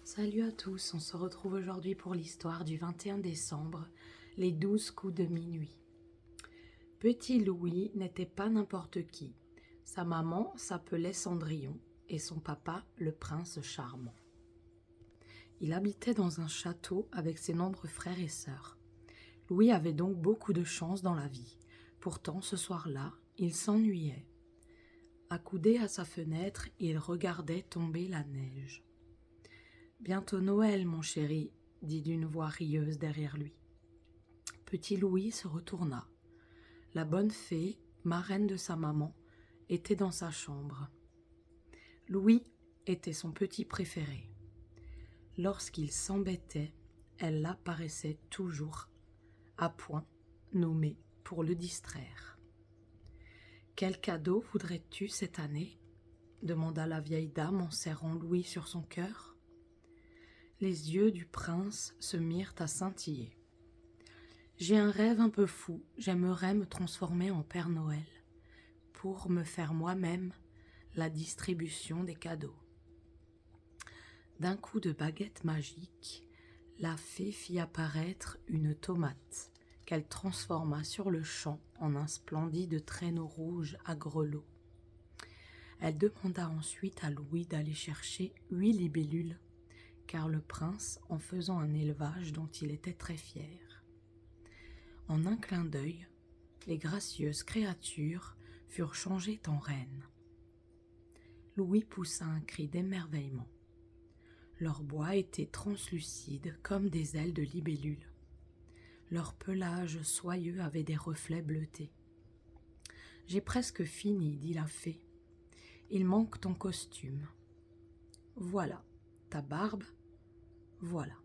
Salut à tous, on se retrouve aujourd'hui pour l'histoire du 21 décembre, les 12 coups de minuit. Petit Louis n'était pas n'importe qui. Sa maman s'appelait Cendrillon et son papa le prince charmant. Il habitait dans un château avec ses nombreux frères et sœurs. Louis avait donc beaucoup de chance dans la vie. Pourtant, ce soir-là, il s'ennuyait. Accoudé à sa fenêtre, il regardait tomber la neige. « Bientôt Noël, mon chéri, » dit d'une voix rieuse derrière lui. Petit Louis se retourna. La bonne fée, marraine de sa maman, était dans sa chambre. Louis était son petit préféré. Lorsqu'il s'embêtait, elle l'apparaissait toujours, à point, nommée pour le distraire. « Quel cadeau voudrais-tu cette année ?» demanda la vieille dame en serrant Louis sur son cœur. Les yeux du prince se mirent à scintiller. « J'ai un rêve un peu fou, j'aimerais me transformer en Père Noël pour me faire moi-même la distribution des cadeaux. » D'un coup de baguette magique, la fée fit apparaître une tomate qu'elle transforma sur le champ en un splendide traîneau rouge à grelots. Elle demanda ensuite à Louis d'aller chercher 8 libellules, car le prince en faisant un élevage dont il était très fier. En un clin d'œil, les gracieuses créatures furent changées en reines. Louis poussa un cri d'émerveillement. Leur bois était translucide comme des ailes de libellule. Leur pelage soyeux avait des reflets bleutés. « J'ai presque fini, » dit la fée. « Il manque ton costume. Voilà, ta barbe. Voilà.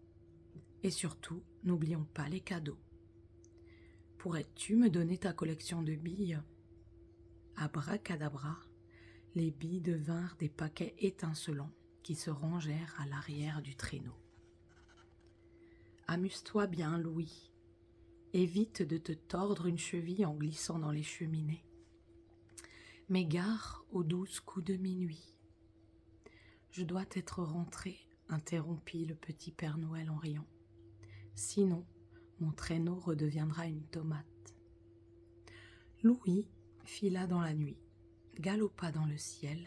Et surtout, n'oublions pas les cadeaux. Pourrais-tu me donner ta collection de billes ?» Abracadabra, les billes devinrent des paquets étincelants qui se rangèrent à l'arrière du traîneau. « Amuse-toi bien, Louis. Évite de te tordre une cheville en glissant dans les cheminées. Mais gare aux 12 coups de minuit. »« Je dois être rentré, » interrompit le petit Père Noël en riant. « Sinon, mon traîneau redeviendra une tomate. » Louis fila dans la nuit, galopa dans le ciel,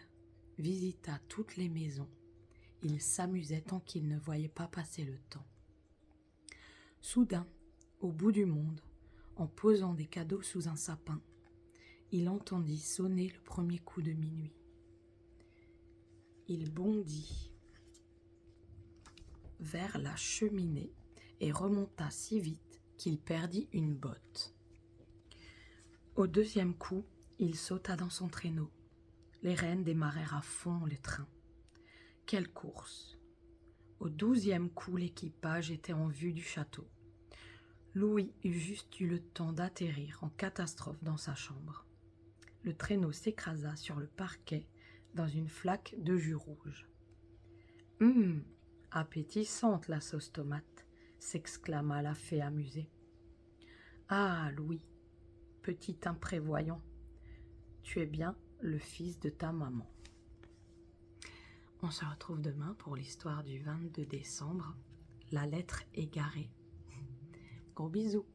visita toutes les maisons. Il s'amusait tant qu'il ne voyait pas passer le temps. Soudain, au bout du monde, en posant des cadeaux sous un sapin, il entendit sonner le premier coup de minuit. Il bondit vers la cheminée et remonta si vite qu'il perdit une botte. Au deuxième coup, il sauta dans son traîneau. Les rennes démarrèrent à fond le train. Quelle course! Au 12e coup, l'équipage était en vue du château. Louis eut juste eu le temps d'atterrir en catastrophe dans sa chambre. Le traîneau s'écrasa sur le parquet dans une flaque de jus rouge. « Appétissante la sauce tomate !» s'exclama la fée amusée. « Ah, Louis, petit imprévoyant, tu es bien le fils de ta maman. » On se retrouve demain pour l'histoire du 22 décembre, la lettre égarée. Gros bisous.